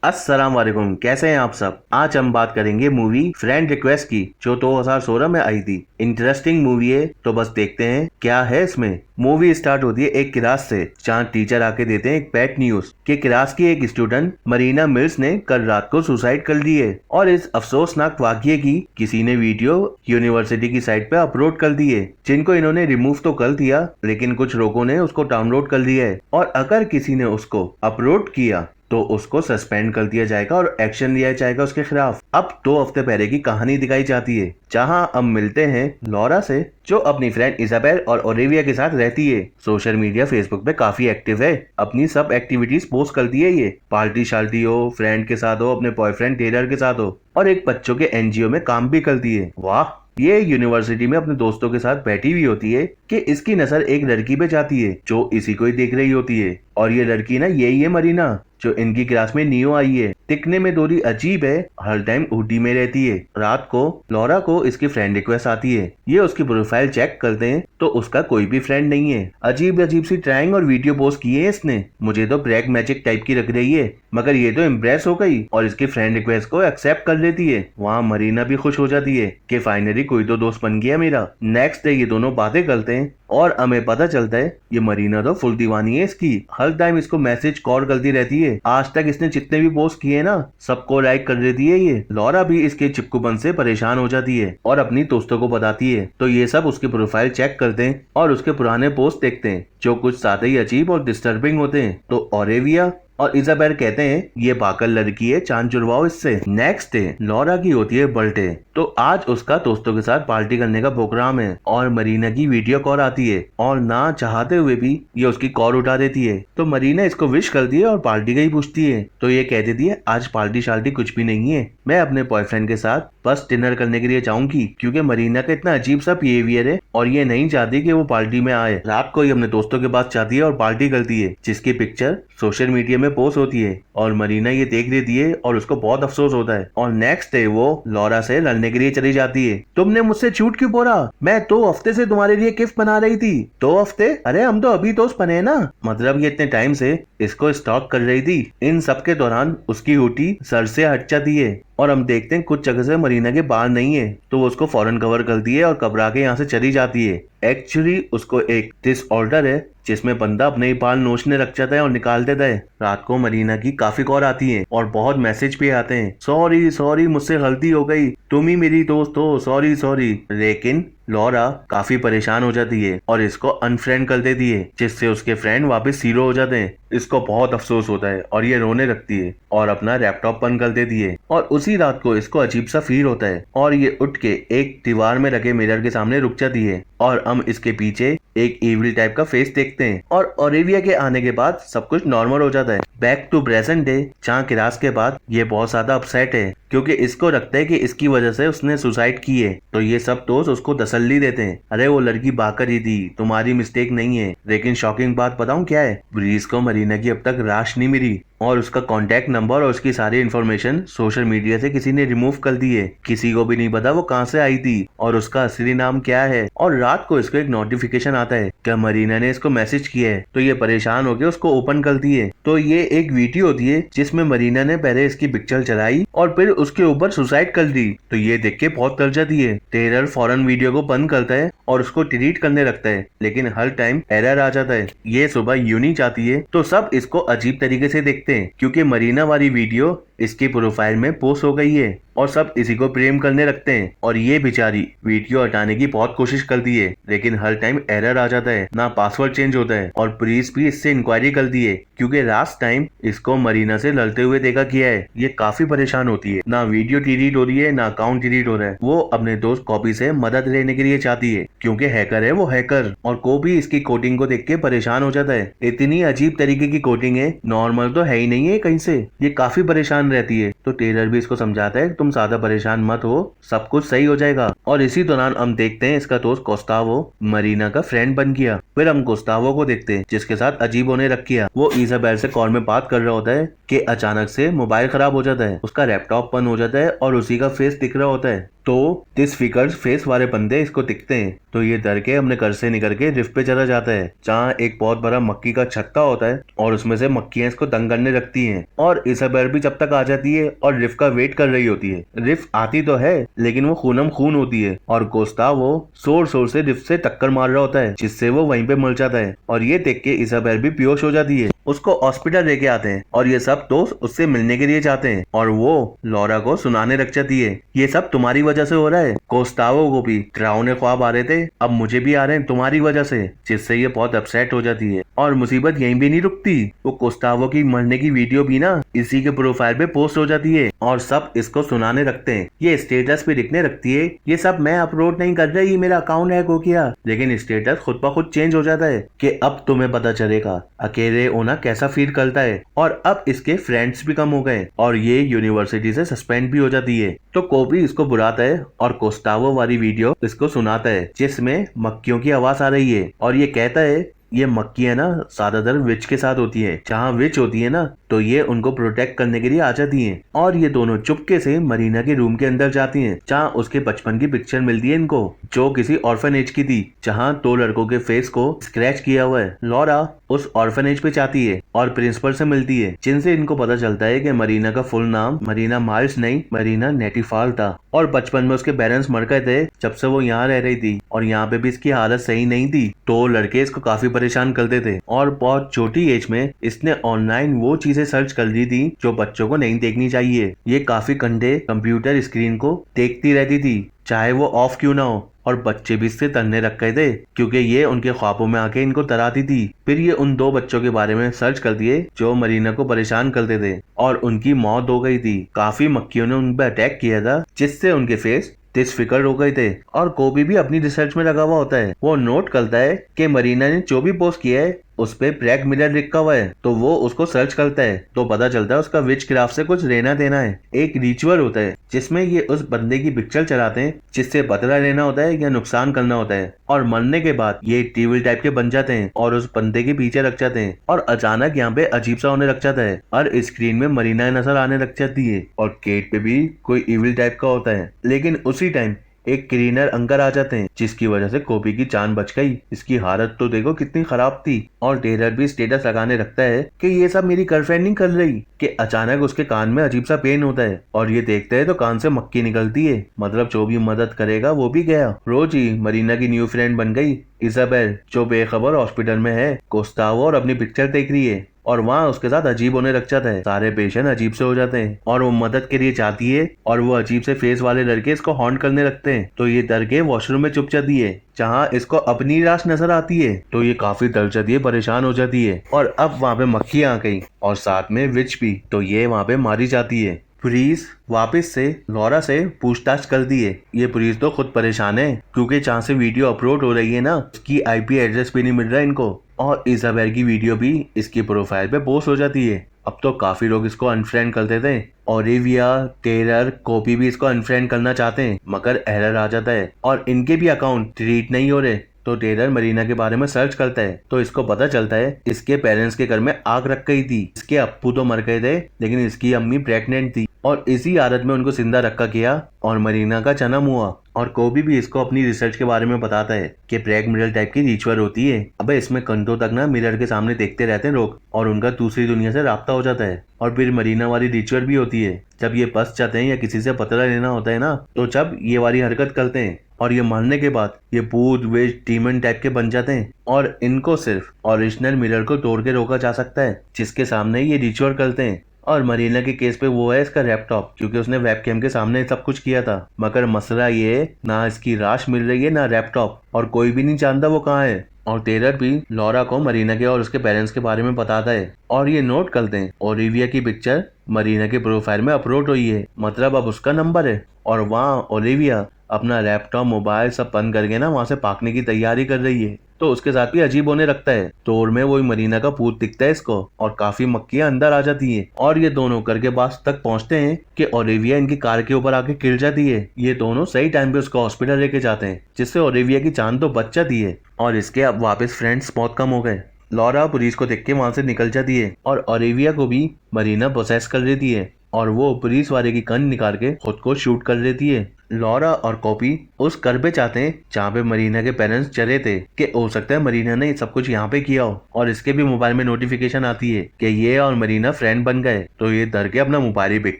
अस्सलाम वालेकुम, कैसे हैं आप सब। आज हम बात करेंगे मूवी फ्रेंड रिक्वेस्ट की जो 2016 में आई थी। इंटरेस्टिंग मूवी है, तो बस देखते हैं क्या है इसमें। मूवी स्टार्ट होती है एक क्लास से, जहाँ टीचर आके देते हैं एक बैड न्यूज कि क्लास की एक स्टूडेंट मरीना मिल्स ने कल रात को सुसाइड कर ली है। और इस अफसोसनाक वाकये की किसी ने वीडियो यूनिवर्सिटी की साइट पे अपलोड कर दी है, जिनको इन्होंने रिमूव तो कर दिया, लेकिन कुछ लोगों ने उसको डाउनलोड कर लिया है। और अगर किसी ने उसको अपलोड किया तो उसको सस्पेंड कर दिया जाएगा और एक्शन लिया जाएगा उसके खिलाफ। अब 2 हफ्ते पहले की कहानी दिखाई जाती है, जहां हम मिलते हैं लॉरा से, जो अपनी फ्रेंड इजाबेल और ओलिविया के साथ रहती है। सोशल मीडिया फेसबुक पे काफी एक्टिव है, अपनी सब एक्टिविटीज पोस्ट करती है। ये पार्टी शार्टी हो, फ्रेंड के साथ हो, अपने बॉयफ्रेंड टेलर के साथ हो, और एक बच्चों के एनजीओ में काम भी करती है। वाह, ये यूनिवर्सिटी में अपने दोस्तों के साथ बैठी हुई होती है कि इसकी नजर एक लड़की पे जाती है जो इसी को ही देख रही होती है। और ये लड़की ना यही है मरीना, जो इनकी क्लास में न्यू आई है। दिखने में थोड़ी अजीब है, हर टाइम हुडी में रहती है। रात को लॉरा को इसकी फ्रेंड रिक्वेस्ट आती है। ये उसकी प्रोफाइल चेक करते हैं तो उसका कोई भी फ्रेंड नहीं है। अजीब अजीब सी ड्राइंग और वीडियो पोस्ट किए है इसने। मुझे तो ब्लैक मैजिक टाइप की लग रही है, मगर ये तो इम्प्रेस हो गई और इसकी फ्रेंड रिक्वेस्ट को एक्सेप्ट कर लेती है। वहाँ मरीना भी खुश हो जाती है कि फाइनली कोई तो दोस्त बन गया मेरा। नेक्स्ट डे ये दोनों बातें करते हैं और हमें पता चलता है ये मरीना तो फुल दीवानी है इसकी। हर टाइम इसको मैसेज कॉल करती रहती है। आज तक इसने जितने भी पोस्ट किए ना, सबको लाइक कर देती है ये। लॉरा भी इसके चिपकूपन से परेशान हो जाती है और अपनी दोस्तों को बताती है। तो ये सब उसकी प्रोफाइल चेक करते हैं और उसके पुराने पोस्ट देखते हैं, जो कुछ ज्यादा ही अजीब और डिस्टर्बिंग होते हैं। तो ओलिविया और इजाबेल कहते हैं ये पागल लड़की है, चांद जुड़वाओ इससे। नेक्स्ट डे लॉरा की होती है बर्थडे, तो आज उसका दोस्तों के साथ पार्टी करने का प्रोग्राम है और मरीना की वीडियो कॉल आती है और ना चाहते हुए भी ये उसकी कॉल उठा देती है। तो मरीना इसको विश करती है और पार्टी का ही पूछती है। तो ये कह देती है आज पार्टी शार्टी कुछ भी नहीं है, मैं अपने बॉयफ्रेंड के साथ बस डिनर करने के लिए जाऊंगी, क्योंकि मरीना का इतना अजीब सा बिहेवियर है और ये नहीं चाहती कि वो पार्टी में आए। रात को ये अपने दोस्तों के पास जाती है और पार्टी करती है, जिसकी पिक्चर सोशल मीडिया में पोस्ट होती है और मरीना ये देख लेती है और उसको बहुत अफसोस होता है। और नेक्स्ट डे वो लॉरा से लड़ने के लिए चली जाती है। तुमने मुझसे झूठ क्यों बोला, मैं 2 हफ्ते से तुम्हारे लिए गिफ्ट बना रही थी। 2 हफ्ते? अरे हम तो अभी दोस्त बने ना। मतलब ये इतने टाइम से इसको स्टॉक कर रही थी। इन सब के दौरान उसकी हुडी सर से हट जाती है और हम देखते हैं कुछ जगह से मरीना के बाल नहीं है, तो वो उसको फौरन कवर करती है और घबरा के यहाँ से चली जाती है। एक्चुअली उसको एक डिसऑर्डर है, जिसमें बंदा अपने ही बाल नोचने लग जाता है और निकाल देता है। रात को मरीना की काफी कॉल आती है और बहुत मैसेज भी आते हैं, सॉरी सॉरी मुझसे गलती हो गई, तुम ही मेरी दोस्त हो, सॉरी सॉरी। लेकिन लॉरा काफी परेशान हो जाती है और इसको अनफ्रेंड कर देती है, जिससे उसके फ्रेंड वापस जीरो हो जाते हैं। इसको बहुत अफसोस होता है और ये रोने लगती है और अपना लैपटॉप बंद कर देती है। और उसी रात को इसको अजीब सा फील होता है और ये उठ के एक दीवार में रखे मिरर के सामने रुक जाती है और हम इसके पीछे एक इविल टाइप का फेस देखते हैं। और ओलिविया के आने के बाद सब कुछ नॉर्मल हो जाता है। बैक टू प्रेजेंट डे, जहाँ क्लास के बाद ये बहुत ज्यादा अपसेट है, क्योंकि इसको लगता है कि इसकी वजह से उसने सुसाइड की है। तो ये सब दोस्त उसको तसल्ली देते हैं, अरे वो लड़की बाकर ही थी, तुम्हारी मिस्टेक नहीं है। लेकिन शॉकिंग बात बताऊं क्या है, ब्रीज को मरीना की अब तक लाश नहीं मिली और उसका कॉन्टेक्ट नंबर और उसकी सारी इन्फॉर्मेशन सोशल मीडिया से किसी ने रिमूव कर दी है। किसी को भी नहीं पता वो कहाँ से आई थी और उसका असली नाम क्या है। और रात को इसको एक नोटिफिकेशन आता है कि मरीना ने इसको मैसेज किया है, तो ये परेशान होकर उसको ओपन करती है। तो ये एक वीडियो होती है जिसमें मरीना ने पहले इसकी पिक्चर चलाई और फिर उसके ऊपर सुसाइड कर दी। तो ये देख के बहुत डर जाती है। टेलर फौरन वीडियो को बंद करता है और उसको डिलीट करने लगता है, लेकिन हर टाइम एरर आ जाता है। ये सुबह यूनी जाती है तो सब इसको अजीब तरीके से देखते हैं, क्योंकि मरीना वाली वीडियो इसकी प्रोफाइल में पोस्ट हो गई है और सब इसी को प्रेम करने लगते हैं। और ये बेचारी वीडियो हटाने की बहुत कोशिश करती है, लेकिन हर टाइम एरर आ जाता है, ना पासवर्ड चेंज होता है। और पुलिस भी इससे इंक्वायरी करती है, क्योंकि लास्ट टाइम इसको मरीना से लड़ते हुए देखा गया है। ये काफी परेशान होती है, ना वीडियो डिलीट हो रही है ना अकाउंट डिलीट हो रहा है। वो अपने दोस्त कॉपी से मदद लेने के लिए चाहती है, क्योंकि हैकर है वो हैकर। और को भी इसकी कोडिंग को देख के परेशान हो जाता है। इतनी अजीब तरीके की कोडिंग है, नॉर्मल तो है ही नहीं है कहीं से। ये काफी परेशान रहती है। तो टेलर भी इसको समझाता है तुम ज्यादा परेशान मत हो, सब कुछ सही हो जाएगा। और इसी दौरान हम देखते हैं इसका दोस्त कोस्टावो मरीना का फ्रेंड बन गया। फिर हम कोस्टावो को देखते हैं, जिसके साथ अजीब होने रख किया। वो इजाबेल से कॉल में बात कर रहा होता है कि अचानक से मोबाइल खराब हो जाता है, उसका लैपटॉप बंद हो जाता है और उसी का फेस दिख रहा होता है। तो दिस फिगर्स फेस वाले बंदे इसको दिखते हैं, तो ये डर के अपने घर से निकल के रिफ पे चला जाता है, जहाँ एक बहुत बड़ा मक्खी का छत्ता होता है और उसमें से मक्खियां इसको तंग करने लगती हैं। और इसाबेल भी जब तक आ जाती है और रिफ का वेट कर रही होती है। रिफ आती तो है लेकिन वो खूनम खून होती है और गुस्तावो जोर शोर से रिफ से टक्कर मार रहा होता है, जिससे वो वहीं पे मर जाता है। और ये देख के इसाबेल भी बेहोश हो जाती है। उसको हॉस्पिटल लेके आते हैं और ये सब दोस्त उससे मिलने के लिए जाते हैं और वो लॉरा को सुनाने लग जाती है, ये सब तुम्हारी वजह से हो रहा है। कोस्तावो को भी डरावने ख्वाब आ रहे थे, अब मुझे भी आ रहे हैं तुम्हारी वजह से, जिससे ये बहुत अपसेट हो जाती है। और मुसीबत यहीं भी नहीं रुकती, वो कोस्तावो की मरने की वीडियो भी ना इसी के प्रोफाइल पे पोस्ट हो जाती है और सब इसको सुनाने लगते हैं। ये स्टेटस पे लिखने लगती है, ये सब मैं अपलोड नहीं कर रही, मेरा अकाउंट हैक हो गया। लेकिन स्टेटस खुद ब खुद चेंज हो जाता है कि अब तुम्हें पता चलेगा अकेले होना कैसा फील करता है। और अब इसके फ्रेंड्स भी कम हो गए और ये यूनिवर्सिटी से सस्पेंड भी हो जाती है। तो कोबी इसको बुलाता है और कोस्टावो वाली वीडियो इसको सुनाता है, जिसमें मक्खियों की आवाज आ रही है और ये कहता है ये मक्खियां ना ज्यादातर विच के साथ होती है, जहाँ विच होती है ना तो ये उनको प्रोटेक्ट करने के लिए आ जाती हैं। और ये दोनों चुपके से मरीना के रूम के अंदर जाती हैं, जहाँ उसके बचपन की पिक्चर मिलती है इनको, जो किसी ऑर्फनेज की थी, जहाँ 2 लड़कों के फेस को स्क्रैच किया हुआ है। लॉरा उस ऑर्फनेज पे जाती है और प्रिंसिपल से मिलती है, जिनसे इनको पता चलता है कि मरीना का फुल नाम मरीना माइल्स नहीं, मरीना नेटिफाल था और बचपन में उसके पेरेंट्स मर गए थे जब से वो यहाँ रह रही थी और यहाँ पे भी इसकी हालत सही नहीं थी। तो लड़के इसको काफी परेशान करते थे और बहुत छोटी एज में इसने ऑनलाइन वो चीजें सर्च कर ली थी जो बच्चों को नहीं देखनी चाहिए। ये काफी घंटे कंप्यूटर स्क्रीन को देखती रहती थी, चाहे वो ऑफ क्यों ना हो, और बच्चे भी इससे तरने रख गए थे क्योंकि ये उनके ख्वाबों में आके इनको डराती थी। फिर ये उन 2 बच्चों के बारे में सर्च कर दिए जो मरीना को परेशान करते थे और उनकी मौत हो गई थी। काफी मक्खियों ने उन पर अटैक किया था, जिससे उनके फेस डिसफिगर हो गए थे। और कोबी भी अपनी रिसर्च में लगा हुआ होता है। वो नोट करता है कि मरीना ने जो भी पोस्ट किया है उस पे ब्लैक मिरर लिखा हुआ है, तो वो उसको सर्च करता है तो पता चलता है उसका विच क्राफ्ट से कुछ लेना देना है। एक रिचुअल होता है जिसमें ये उस बंदे की पिक्चर चलाते हैं, जिससे बदला लेना होता है या नुकसान करना होता है। और मरने के बाद ये टीविल टाइप के बन जाते हैं और उस बंदे के पीछे रख जाते हैं और अचानक यहाँ पे अजीब सा होने लग जाता है और स्क्रीन में मरीना नजर आने लग जाती है और केट पे भी कोई इविल टाइप का होता है। लेकिन उसी टाइम एक क्लीनर अंकल आ जाते हैं, जिसकी वजह से कोबी की जान बच गई। इसकी हालत तो देखो कितनी खराब थी। और टेलर भी स्टेटस लगाने लगता है कि ये सब मेरी गर्लफ्रेंड नहीं कर रही, कि अचानक उसके कान में अजीब सा पेन होता है और ये देखते हैं तो कान से मक्खी निकलती है, मतलब जो भी मदद करेगा वो भी गया। रोजी मरीना की न्यू फ्रेंड बन गई। इजाबेल जो बेखबर हॉस्पिटल में है, कोस्टावो और अपनी पिक्चर देख रही है और वहाँ उसके साथ अजीब होने लग जाता है। सारे पेशेंट अजीब से हो जाते हैं और वो मदद के लिए जाती है और वो अजीब से फेस वाले लड़के इसको हॉन्ट करने लगते हैं, तो ये डर के वॉशरूम में चुप जाती है, जहाँ इसको अपनी लाश नजर आती है। तो ये काफी डर जाती है, परेशान हो जाती है और अब वहाँ पे मक्खियाँ आ गई और साथ में विच भी, तो ये वहाँ पे मारी जाती है। पुलिस वापस से लॉरा से पूछताछ कर दी है। ये पुलिस तो खुद परेशान है क्योंकि जहाँ से वीडियो अपलोड हो रही है ना, उसकी आईपी एड्रेस भी नहीं मिल रहा है इनको और इजाबेल की वीडियो भी इसकी प्रोफाइल पे पोस्ट हो जाती है। अब तो काफी लोग इसको अनफ्रेंड करते थे। ओलिविया, टेलर, कोबी भी इसको अनफ्रेंड करना चाहते हैं, मगर एरर आ जाता है और इनके भी अकाउंट डिलीट नहीं हो रहे। तो टेलर मरीना के बारे में सर्च करता है तो इसको पता चलता है इसके पेरेंट्स के घर में आग रख गई थी। इसके अप्पू तो मर गए थे लेकिन इसकी अम्मी प्रेग्नेंट थी और इसी हालत में उनको जिंदा रखा गया और मरीना का जन्म हुआ। और कोबी भी इसको अपनी रिसर्च के बारे में बताता है कि ब्लैक मिरर टाइप की रिचुअल होती है। अबे इसमें घंटों तक ना मिरर के सामने देखते रहते हैं लोग और उनका दूसरी दुनिया से राब्ता हो जाता है। और फिर मरीना वाली रिचुअल भी होती है, जब ये फंस जाते हैं या किसी से पतला लेना होता है ना, तो जब ये वाली हरकत करते हैं और ये मरने के बाद ये भूत वेज डीमन टाइप के बन जाते हैं और इनको सिर्फ ओरिजिनल मिरर को तोड़ के रोका जा सकता है, जिसके सामने ये रिचुअल करते हैं। और मरीना के केस पे वो है इसका लैपटॉप, क्योंकि उसने वेबकैम के सामने सब कुछ किया था। मगर मसला ये, ना इसकी लाश मिल रही है ना लैपटॉप, और कोई भी नहीं जानता वो कहाँ है। और टेलर भी लॉरा को मरीना के और उसके पेरेंट्स के बारे में बताता है और ये नोट करते हैं ओलिविया की पिक्चर मरीना के प्रोफाइल में अपलोड हुई है, मतलब अब उसका नंबर है। और वहाँ ओलिविया अपना लैपटॉप मोबाइल सब बंद करके ना वहाँ से भागने की तैयारी कर रही है, तो उसके साथ भी अजीब होने लगता है। तोड़ में वही मरीना का भूत दिखता है इसको और काफी मक्खियां अंदर आ जाती हैं और ये दोनों घर के पास तक पहुंचते हैं कि ओलिविया इनकी कार के ऊपर आके गिर जाती है। ये दोनों सही टाइम पे उसको हॉस्पिटल लेके जाते हैं, जिससे ओलिविया की जान तो बच जाती है। और इसके अब वापस फ्रेंड्स बहुत कम हो गए। लॉरा पुलिस को देख के वहां से निकल जाती है और ओलिविया को भी मरीना पोसेस कर लेती है और वो पुलिस वाले की गन निकाल के खुद को शूट कर लेती है। लॉरा और कॉपी उस घर पे जाते हैं जहाँ पे मरीना के पेरेंट्स चले थे कि हो सकता है मरीना ने सब कुछ यहाँ पे किया हो, और इसके भी मोबाइल में नोटिफिकेशन आती है कि ये और मरीना फ्रेंड बन गए। तो ये डर के अपना मोबाइल ही बेच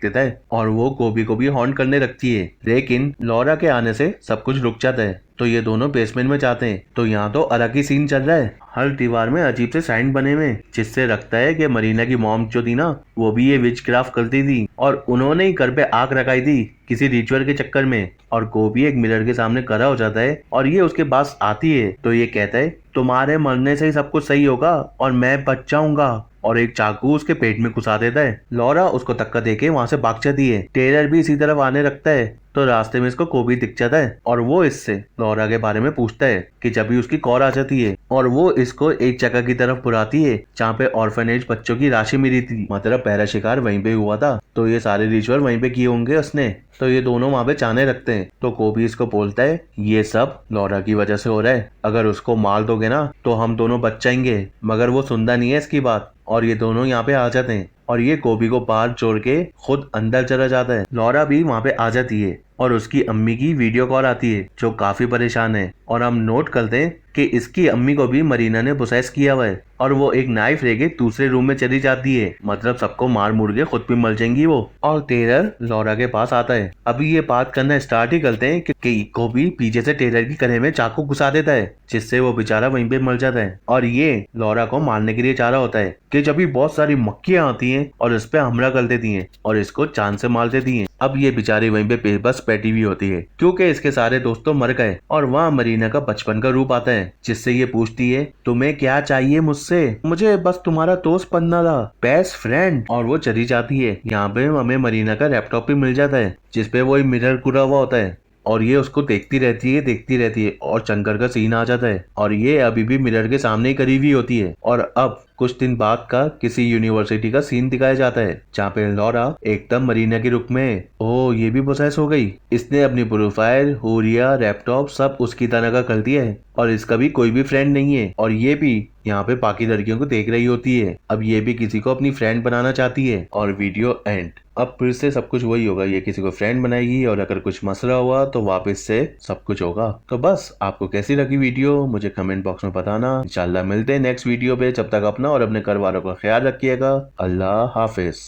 देता है और वो कोबी को भी हॉन्ट करने लगती है, लेकिन लॉरा के आने से सब कुछ रुक जाता है। तो ये दोनों बेसमेंट में जाते हैं तो यहाँ तो अलग ही सीन चल रहा है। हर दीवार में अजीब से साइन बने हुए जिससे लगता है कि मरीना की मॉम जो थी ना वो भी ये विच क्राफ्ट करती थी और उन्होंने ही घर पे आग लगाई थी किसी रिचुअल के चक्कर में। और गोभी एक मिरर के सामने खड़ा हो जाता है और ये उसके पास आती है तो ये कहता है तुम्हारे मरने से ही सब कुछ सही होगा और मैं बच जाऊंगा, और एक चाकू उसके पेट में घुसा देता है। लॉरा उसको धक्का देके वहां से भाग जाती है। टेलर भी इसी तरफ आने लगता है तो रास्ते में इसको कोबी दिख जाता है और वो इससे लॉरा के बारे में पूछता है कि जब भी उसकी कॉल आ जाती है, और वो इसको एक जगह की तरफ बुलाती है जहाँ पे ऑर्फनेज बच्चों की राशि मिली थी, मतलब पहला शिकार वहीं पे हुआ था तो ये सारे रिचुअल वहीं पे किए होंगे उसने। तो ये दोनों वहाँ पे जाने लगते हैं तो कोबी इसको बोलता है ये सब लॉरा की वजह से हो रहा है, अगर उसको मार दोगे ना तो हम दोनों बच जाएंगे। मगर वो सुनता नहीं है इसकी बात और ये दोनों यहाँ पे आ जाते हैं और ये कोबी को बाहर छोड़ के खुद अंदर चला जाता है। लॉरा भी वहाँ पे आ जाती है और उसकी अम्मी की वीडियो कॉल आती है जो काफी परेशान है, और हम नोट करते हैं कि इसकी अम्मी को भी मरीना ने पोसेस किया हुआ है और वो एक नाइफ लेके दूसरे रूम में चली जाती है, मतलब सबको मार मुड़ के खुद भी मर जाएंगी वो। और टेलर लॉरा के पास आता है। अभी ये बात करना स्टार्ट ही करते हैं कि कोबी पीछे से टेलर की गले में चाकू घुसा देता है जिससे वो बेचारा वहीं पे मर जाता है। और ये लॉरा को मारने के लिए चाह रहा होता है कि जब भी बहुत सारी मक्खियां आती हैं और इस पे हमला कर देती हैं और इसको चांद से मार देती हैं। अब ये बेचारी वहीं पे बेबस बैठी हुई होती है क्योंकि इसके सारे दोस्तों मर गए, और वहाँ मरीना का बचपन का रूप आता है जिससे ये पूछती है तुम्हें क्या चाहिए मुझसे, मुझे बस तुम्हारा दोस्त बनना था, बेस्ट फ्रेंड। और वो चली जाती है। यहाँ पे हमें मरीना का लैपटॉप भी मिल जाता है जिसपे वो मिरर पूरा हुआ होता है और ये उसको देखती रहती है और चंकर का सीन आ जाता है और ये अभी भी मिरर के सामने ही करी हुई होती है। और अब कुछ दिन बाद का किसी यूनिवर्सिटी का सीन दिखाया जाता है जहाँ पे लॉरा एकदम मरीना के रुख में ओह ये भी पोसेस हो गई। इसने अपनी प्रोफाइल, हुरिया, लैपटॉप सब उसकी तरह का कर दिया है और इसका भी कोई भी फ्रेंड नहीं है, और ये भी यहाँ पे बाकी लड़कियों को देख रही होती है। अब ये भी किसी को अपनी फ्रेंड बनाना चाहती है और वीडियो एंड। अब फिर से सब कुछ वही होगा, ये किसी को फ्रेंड बनाएगी और अगर कुछ मसला हुआ तो वापस से सब कुछ होगा। तो बस आपको कैसी लगी वीडियो मुझे कमेंट बॉक्स में बताना। इंशाल्लाह मिलते हैं नेक्स्ट वीडियो पे, जब तक अपना और अपने घर वालों का ख्याल रखिएगा। अल्लाह हाफिज।